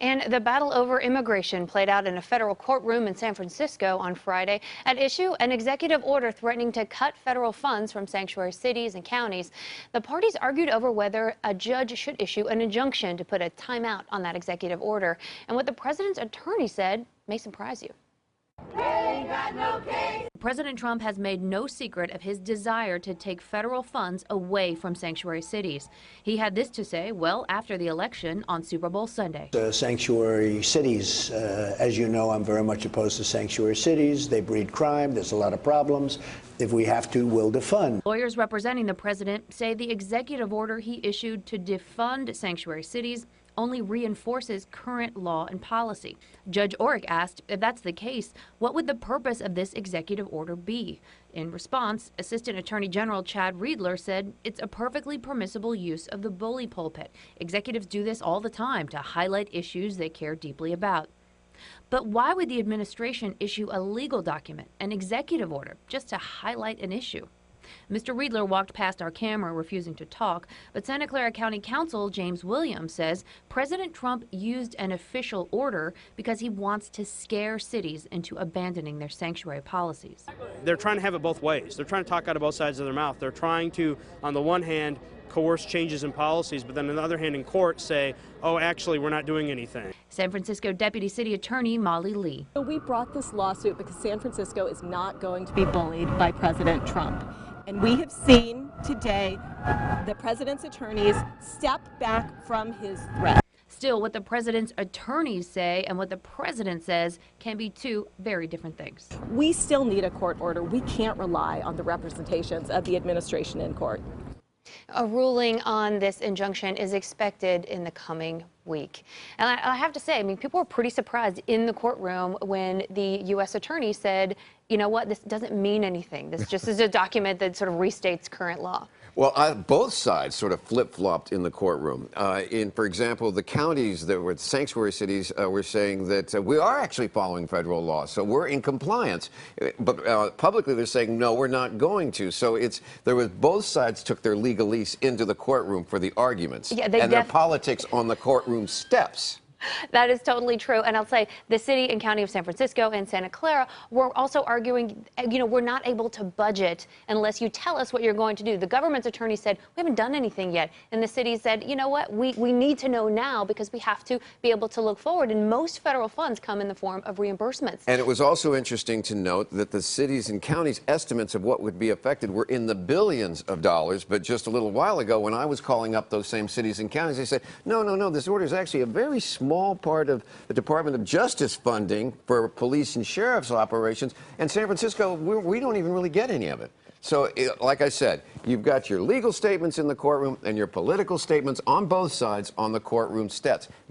And the battle over immigration played out in a federal courtroom in San Francisco on Friday. At issue, an executive order threatening to cut federal funds from sanctuary cities and counties. The parties argued over whether a judge should issue an injunction to put a timeout on that executive order. And what the president's attorney said may surprise you. President Trump has made no secret of his desire to take federal funds away from sanctuary cities. He had this to say well after the election on Super Bowl Sunday. Sanctuary cities, as you know, I'm very much opposed to sanctuary cities. They breed crime. There's a lot of problems. If we have to, we'll defund. Lawyers representing the president say the executive order he issued to defund sanctuary cities only reinforces current law and policy. Judge Orrick asked, if that's the case, what would the purpose of this executive order be? In response, Assistant Attorney General Chad Riedler said it's a perfectly permissible use of the bully pulpit. Executives do this all the time to highlight issues they care deeply about. But why would the administration issue a legal document, an executive order, just to highlight an issue? Mr. Riedler walked past our camera, refusing to talk, but Santa Clara County Counsel James Williams says President Trump used an official order because he wants to scare cities into abandoning their sanctuary policies. They're trying to have it both ways. They're trying to talk out of both sides of their mouth. They're trying to, on the one hand, coerce changes in policies, but then on the other hand in court say, oh, actually, we're not doing anything. San Francisco Deputy City Attorney Molly Lee. We brought this lawsuit because San Francisco is not going to be bullied by President Trump. And we have seen today the president's attorneys step back from his threat. Still, what the president's attorneys say and what the president says can be two very different things. We still need a court order. We can't rely on the representations of the administration in court. A ruling on this injunction is expected in the coming week. And I have to say, I mean, people were pretty surprised in the courtroom when the U.S. attorney said, you know what, this doesn't mean anything. This just is a document that sort of restates current law. Well, both sides sort of flip-flopped in the courtroom. For example, the counties that were sanctuary cities were saying that we are actually following federal law, so we're in compliance. But publicly, they're saying, no, we're not going to. So both sides took their legalese into the courtroom for the arguments, and their politics on the courtroom steps. That is totally true. And I'll say the city and county of San Francisco and Santa Clara were also arguing, you know, we're not able to budget unless you tell us what you're going to do. The government's attorney said, we haven't done anything yet. And the city said, you know what, we need to know now because we have to be able to look forward. And most federal funds come in the form of reimbursements. And it was also interesting to note that the cities and counties' estimates of what would be affected were in the billions of dollars. But just a little while ago, when I was calling up those same cities and counties, they said, no, this order is actually a very small part of the Department of Justice funding for police and sheriff's operations. And San Francisco, we don't even really get any of it. So, like I said, you've got your legal statements in the courtroom and your political statements on both sides on the courtroom steps.